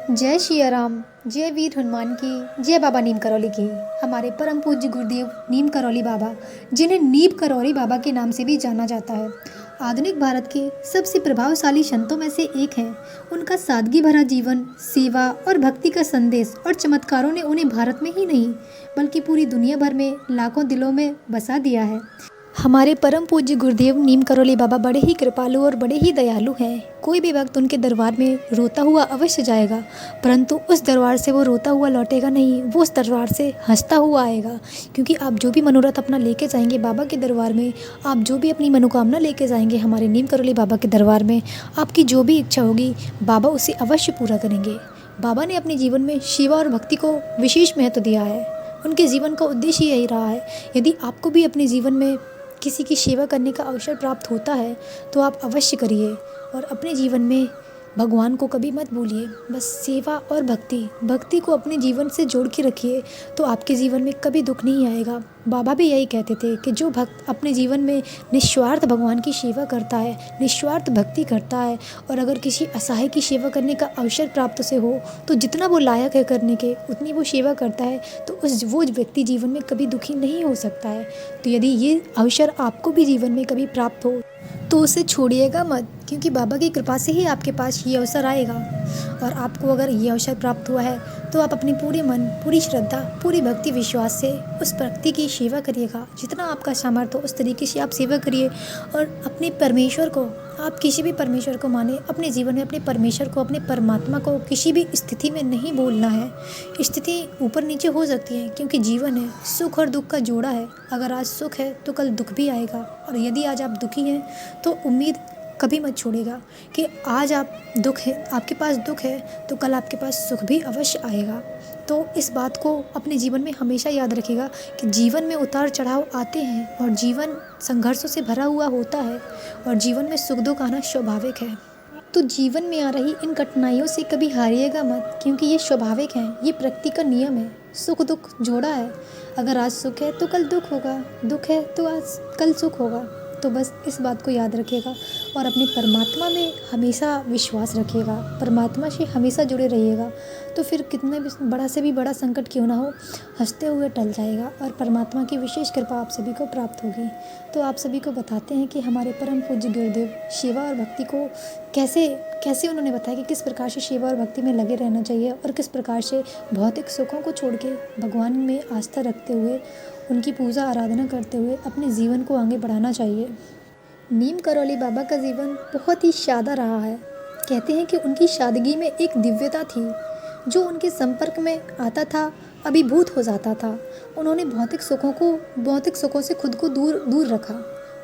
जय सिया राम। जय वीर हनुमान की। जय बाबा नीम करौली की। हमारे परम पूज्य गुरुदेव नीम करौली बाबा, जिन्हें नीम करौली बाबा के नाम से भी जाना जाता है, आधुनिक भारत के सबसे प्रभावशाली संतों में से एक हैं। उनका सादगी भरा जीवन, सेवा और भक्ति का संदेश और चमत्कारों ने उन्हें भारत में ही नहीं बल्कि पूरी दुनिया भर में लाखों दिलों में बसा दिया है। हमारे परम पूज्य गुरुदेव नीम करौली बाबा बड़े ही कृपालु और बड़े ही दयालु हैं। कोई भी भक्त उनके दरबार में रोता हुआ अवश्य जाएगा, परंतु उस दरबार से वो रोता हुआ लौटेगा नहीं, वो उस दरबार से हंसता हुआ आएगा। क्योंकि आप जो भी मनोरथ अपना लेके जाएंगे बाबा के दरबार में, आप जो भी अपनी मनोकामना लेके जाएंगे हमारे नीम करौली बाबा के दरबार में, आपकी जो भी इच्छा होगी बाबा उसे अवश्य पूरा करेंगे। बाबा ने अपने जीवन में सेवा और भक्ति को विशेष महत्व दिया है। उनके जीवन का उद्देश्य यही रहा है। यदि आपको भी अपने जीवन में किसी की सेवा करने का अवसर प्राप्त होता है तो आप अवश्य करिए और अपने जीवन में भगवान को कभी मत भूलिए। बस सेवा और भक्ति को अपने जीवन से जोड़ के रखिए तो आपके जीवन में कभी दुख नहीं आएगा। बाबा भी यही कहते थे कि जो भक्त अपने जीवन में निस्वार्थ भगवान की सेवा करता है, निस्वार्थ भक्ति करता है और अगर किसी असहाय की सेवा करने का अवसर प्राप्त उसे हो तो जितना वो लायक है करने के उतनी वो सेवा करता है तो वो व्यक्ति जीवन में कभी दुखी नहीं हो सकता है। तो यदि ये अवसर आपको भी जीवन में कभी प्राप्त हो तो उसे छोड़िएगा मत, क्योंकि बाबा की कृपा से ही आपके पास ये अवसर आएगा। और आपको अगर ये अवसर प्राप्त हुआ है तो आप अपने पूरे मन, पूरी श्रद्धा, पूरी भक्ति विश्वास से उस भक्ति की सेवा करिएगा। जितना आपका सामर्थ्य हो उस तरीके से आप सेवा करिए और अपने परमेश्वर को, आप किसी भी परमेश्वर को माने, अपने जीवन में अपने परमेश्वर को, अपने परमात्मा को किसी भी स्थिति में नहीं भूलना है। स्थिति ऊपर नीचे हो सकती है क्योंकि जीवन है, सुख और दुख का जोड़ा है। अगर आज सुख है तो कल दुख भी आएगा और यदि आज आप दुखी हैं तो उम्मीद कभी मत छोड़ेगा कि आज आपके पास दुख है तो कल आपके पास सुख भी अवश्य आएगा। तो इस बात को अपने जीवन में हमेशा याद रखिएगा कि जीवन में उतार चढ़ाव आते हैं और जीवन संघर्षों से भरा हुआ होता है और जीवन में सुख दुख आना स्वाभाविक है। तो जीवन में आ रही इन कठिनाइयों से कभी हारिएगा मत, क्योंकि ये स्वाभाविक है, ये प्रकृति का नियम है। सुख दुख जोड़ा है। अगर आज सुख है तो कल दुख होगा, दुख है तो आज कल सुख होगा। तो बस इस बात को याद रखिएगा और अपने परमात्मा में हमेशा विश्वास रखिएगा, परमात्मा से हमेशा जुड़े रहिएगा। तो फिर कितना भी बड़ा से भी बड़ा संकट क्यों ना हो, हंसते हुए टल जाएगा और परमात्मा की विशेष कृपा आप सभी को प्राप्त होगी। तो आप सभी को बताते हैं कि हमारे परम पूज्य गुरुदेव सेवा और भक्ति को कैसे उन्होंने बताया कि किस प्रकार से सेवा और भक्ति में लगे रहना चाहिए और किस प्रकार से भौतिक सुखों को छोड़ के भगवान में आस्था रखते हुए, उनकी पूजा आराधना करते हुए अपने जीवन को आगे बढ़ाना चाहिए। नीम करौली बाबा का जीवन बहुत ही सादा रहा है। कहते हैं कि उनकी सादगी में एक दिव्यता थी, जो उनके संपर्क में आता था अभिभूत हो जाता था। उन्होंने भौतिक सुखों से खुद को दूर रखा।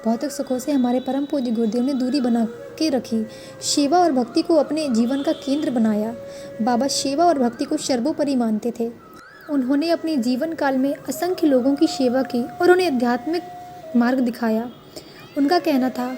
भौतिक सुखों से हमारे परम पूज्य गुरुदेव ने दूरी बना के रखी। सेवा और भक्ति को अपने जीवन का केंद्र बनाया। बाबा सेवा और भक्ति को सर्वोपरि मानते थे। उन्होंने अपने जीवन काल में असंख्य लोगों की सेवा की और उन्हें आध्यात्मिक मार्ग दिखाया। उनका कहना था,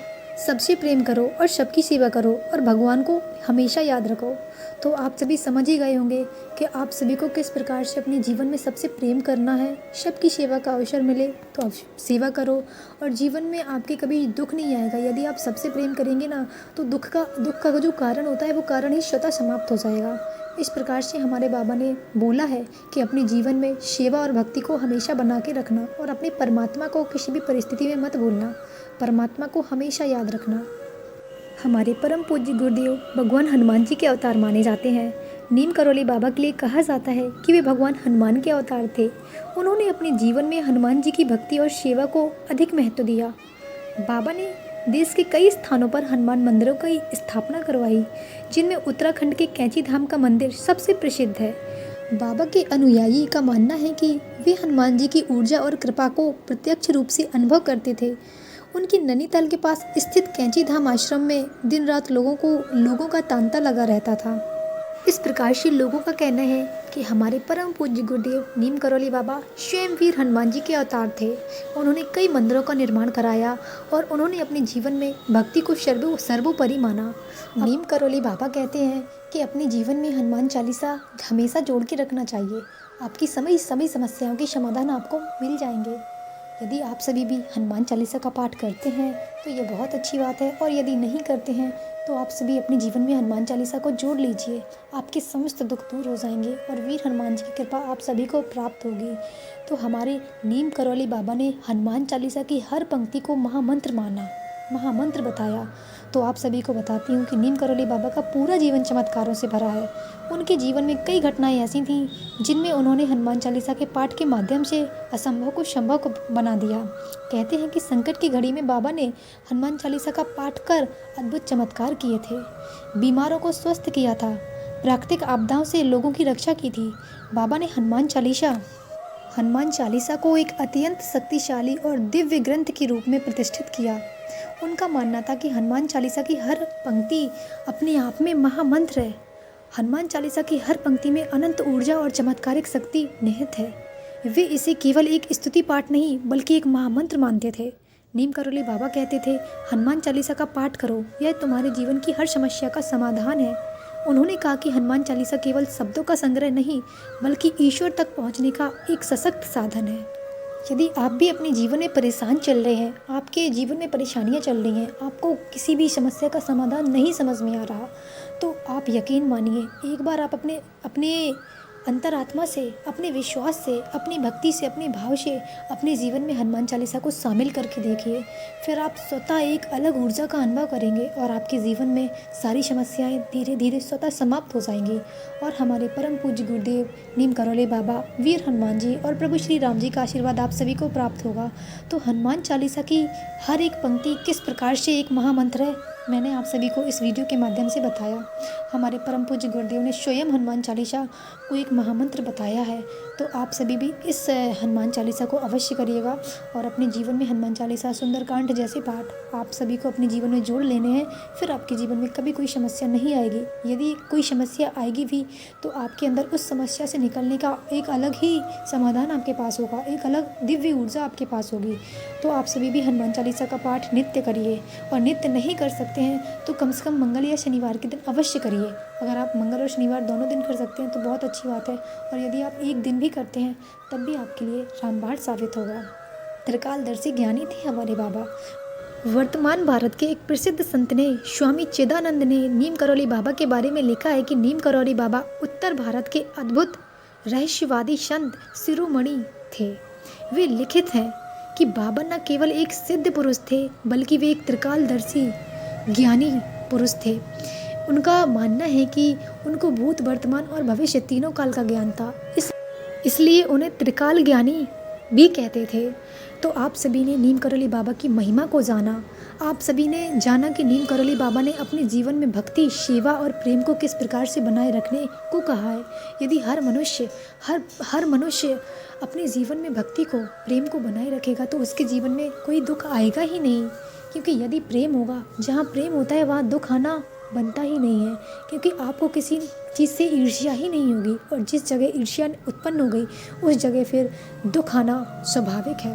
सबसे प्रेम करो और सबकी सेवा करो और भगवान को हमेशा याद रखो। तो आप सभी समझ ही गए होंगे कि आप सभी को किस प्रकार से अपने जीवन में सबसे प्रेम करना है। सबकी सेवा का अवसर मिले तो आप सेवा करो और जीवन में आपके कभी दुख नहीं आएगा। यदि आप सबसे प्रेम करेंगे ना तो दुख का जो कारण होता है वो कारण ही स्वतः समाप्त हो जाएगा। इस प्रकार से हमारे बाबा ने बोला है कि अपने जीवन में सेवा और भक्ति को हमेशा बना के रखना और अपने परमात्मा को किसी भी परिस्थिति में मत भूलना, परमात्मा को हमेशा याद रखना। हमारे परम पूज्य गुरुदेव भगवान हनुमान जी के अवतार माने जाते हैं। नीम करौली बाबा के लिए कहा जाता है कि वे भगवान हनुमान के अवतार थे। उन्होंने अपने जीवन में हनुमान जी की भक्ति और सेवा को अधिक महत्व दिया। बाबा ने देश के कई स्थानों पर हनुमान मंदिरों की स्थापना करवाई, जिनमें उत्तराखंड के कैंची धाम का मंदिर सबसे प्रसिद्ध है। बाबा के अनुयायी का मानना है कि वे हनुमान जी की ऊर्जा और कृपा को प्रत्यक्ष रूप से अनुभव करते थे। उनकी नैनीताल के पास स्थित कैंची धाम आश्रम में दिन रात लोगों का तांता लगा रहता था। इस प्रकार से लोगों का कहना है कि हमारे परम पूज्य गुरुदेव नीम करौली बाबा स्वयं वीर हनुमान जी के अवतार थे। उन्होंने कई मंदिरों का निर्माण कराया और उन्होंने अपने जीवन में भक्ति को सर्वोपरि माना। नीम करौली बाबा कहते हैं कि अपने जीवन में हनुमान चालीसा हमेशा जोड़ के रखना चाहिए। आपकी सभी समस्याओं के समाधान आपको मिल जाएंगे। यदि आप सभी भी हनुमान चालीसा का पाठ करते हैं तो ये बहुत अच्छी बात है और यदि नहीं करते हैं तो आप सभी अपने जीवन में हनुमान चालीसा को जोड़ लीजिए। आपके समस्त दुख दूर हो जाएंगे और वीर हनुमान जी की कृपा आप सभी को प्राप्त होगी। तो हमारे नीम करौली बाबा ने हनुमान चालीसा की हर पंक्ति को महामंत्र माना, महामंत्र बताया। तो आप सभी को बताती हूँ कि नीम करौली बाबा का पूरा जीवन चमत्कारों से भरा है। उनके जीवन में कई घटनाएं ऐसी थीं जिनमें उन्होंने हनुमान चालीसा के पाठ के माध्यम से असंभव को संभव को बना दिया। कहते हैं कि संकट की घड़ी में बाबा ने हनुमान चालीसा का पाठ कर अद्भुत चमत्कार किए थे। बीमारों को स्वस्थ किया था, प्राकृतिक आपदाओं से लोगों की रक्षा की थी। बाबा ने हनुमान चालीसा को एक अत्यंत शक्तिशाली और दिव्य ग्रंथ के रूप में प्रतिष्ठित किया। उनका मानना था कि हनुमान चालीसा की हर पंक्ति अपने आप में महामंत्र है। हनुमान चालीसा की हर पंक्ति में अनंत ऊर्जा और चमत्कारिक शक्ति निहित है। वे इसे केवल एक स्तुति पाठ नहीं बल्कि एक महामंत्र मानते थे। नीम करौली बाबा कहते थे, हनुमान चालीसा का पाठ करो, यह तुम्हारे जीवन की हर समस्या का समाधान है। उन्होंने कहा कि हनुमान चालीसा केवल शब्दों का संग्रह नहीं बल्कि ईश्वर तक पहुंचने का एक सशक्त साधन है। यदि आप भी अपने जीवन में परेशान चल रहे हैं, आपके जीवन में परेशानियां चल रही हैं, आपको किसी भी समस्या का समाधान नहीं समझ में आ रहा, तो आप यकीन मानिए, एक बार आप अपने अंतरात्मा से, अपने विश्वास से, अपनी भक्ति से, अपने भाव से अपने जीवन में हनुमान चालीसा को शामिल करके देखिए। फिर आप स्वतः एक अलग ऊर्जा का अनुभव करेंगे और आपके जीवन में सारी समस्याएं धीरे धीरे स्वतः समाप्त हो जाएंगी। और हमारे परम पूज्य गुरुदेव नीम करौली बाबा, वीर हनुमान जी और प्रभु श्री राम जी का आशीर्वाद आप सभी को प्राप्त होगा। तो हनुमान चालीसा की हर एक पंक्ति किस प्रकार से एक महामंत्र है, मैंने आप सभी को इस वीडियो के माध्यम से बताया। हमारे परम पूज्य गुरुदेव ने स्वयं हनुमान चालीसा को एक महामंत्र बताया है। तो आप सभी भी इस हनुमान चालीसा को अवश्य करिएगा और अपने जीवन में हनुमान चालीसा, सुंदरकांड जैसे पाठ आप सभी को अपने जीवन में जोड़ लेने हैं। फिर आपके जीवन में कभी कोई समस्या नहीं आएगी। यदि कोई समस्या आएगी भी तो आपके अंदर उस समस्या से निकलने का एक अलग ही समाधान आपके पास होगा, एक अलग दिव्य ऊर्जा आपके पास होगी। तो आप सभी भी हनुमान चालीसा का पाठ नित्य करिए और नित्य नहीं कर सकते हैं तो कम से कम मंगल या शनिवार के दिन अवश्य करिए। अगर आप मंगल और शनिवार दोनों दिन कर सकते हैं तो बहुत अच्छी बात है, और यदि आप एक दिन भी करते हैं तब भी आपके लिए रामबाण साबित होगा। त्रिकालदर्शी ज्ञानी थे हमारे बाबा। वर्तमान भारत के एक प्रसिद्ध संत ने, स्वामी चिदानंद ने नीम करौली बाबा के बारे में लिखा है कि नीम करौली बाबा उत्तर भारत के अद्भुत रहस्यवादी संत शिरोमणि थे। वे लिखित हैं कि बाबा न केवल एक सिद्ध पुरुष थे बल्कि वे एक त्रिकालदर्शी ज्ञानी पुरुष थे। उनका मानना है कि उनको भूत, वर्तमान और भविष्य तीनों काल का ज्ञान था, इसलिए उन्हें त्रिकाल ज्ञानी भी कहते थे। तो आप सभी ने नीम करौली बाबा की महिमा को जाना। आप सभी ने जाना कि नीम करौली बाबा ने अपने जीवन में भक्ति, सेवा और प्रेम को किस प्रकार से बनाए रखने को कहा है। यदि हर मनुष्य अपने जीवन में भक्ति को, प्रेम को बनाए रखेगा तो उसके जीवन में कोई दुख आएगा ही नहीं। क्योंकि यदि प्रेम होगा, जहाँ प्रेम होता है वहाँ दुख आना बनता ही नहीं है। क्योंकि आपको किसी चीज़ से ईर्ष्या ही नहीं होगी, और जिस जगह ईर्ष्या उत्पन्न हो गई उस जगह फिर दुख आना स्वाभाविक है।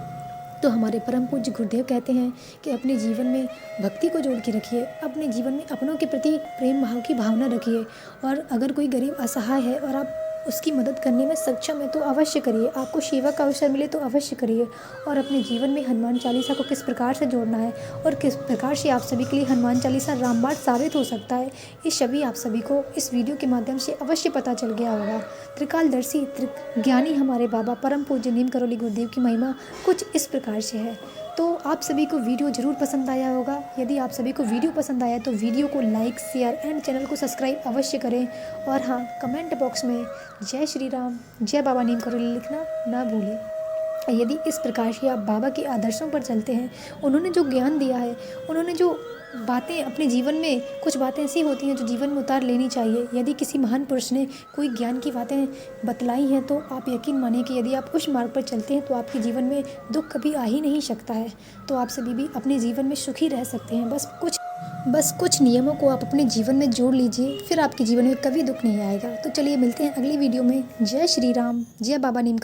तो हमारे परम पूज्य गुरुदेव कहते हैं कि अपने जीवन में भक्ति को जोड़ के रखिए, अपने जीवन में अपनों के प्रति प्रेम भाव की भावना रखिए, और अगर कोई गरीब असहाय है और आप उसकी मदद करने में सक्षम है तो अवश्य करिए। आपको सेवा का अवसर मिले तो अवश्य करिए। और अपने जीवन में हनुमान चालीसा को किस प्रकार से जोड़ना है और किस प्रकार से आप सभी के लिए हनुमान चालीसा रामबाण साबित हो सकता है, ये सभी आप सभी को इस वीडियो के माध्यम से अवश्य पता चल गया होगा। त्रिकालदर्शी ज्ञानी हमारे बाबा परम पूज्य नीम करौली गुरुदेव की महिमा कुछ इस प्रकार से है। तो आप सभी को वीडियो ज़रूर पसंद आया होगा। यदि आप सभी को वीडियो पसंद आया तो वीडियो को लाइक, शेयर एंड चैनल को सब्सक्राइब अवश्य करें। और हाँ, कमेंट बॉक्स में जय श्री राम, जय बाबा नीम करौली लिखना ना भूलें। यदि इस प्रकार से आप बाबा के आदर्शों पर चलते हैं, उन्होंने जो ज्ञान दिया है, उन्होंने जो बातें अपने जीवन में, कुछ बातें ऐसी होती हैं जो जीवन में उतार लेनी चाहिए। यदि किसी महान पुरुष ने कोई ज्ञान की बातें बतलाई हैं तो आप यकीन मानिए कि यदि आप उस मार्ग पर चलते हैं तो आपके जीवन में दुख कभी आ ही नहीं सकता है। तो आप सभी भी अपने जीवन में सुखी रह सकते हैं। बस कुछ नियमों को आप अपने जीवन में जोड़ लीजिए, फिर आपके जीवन में कभी दुख नहीं आएगा। तो चलिए मिलते हैं अगली वीडियो में। जय श्री राम, जय बाबा नीम।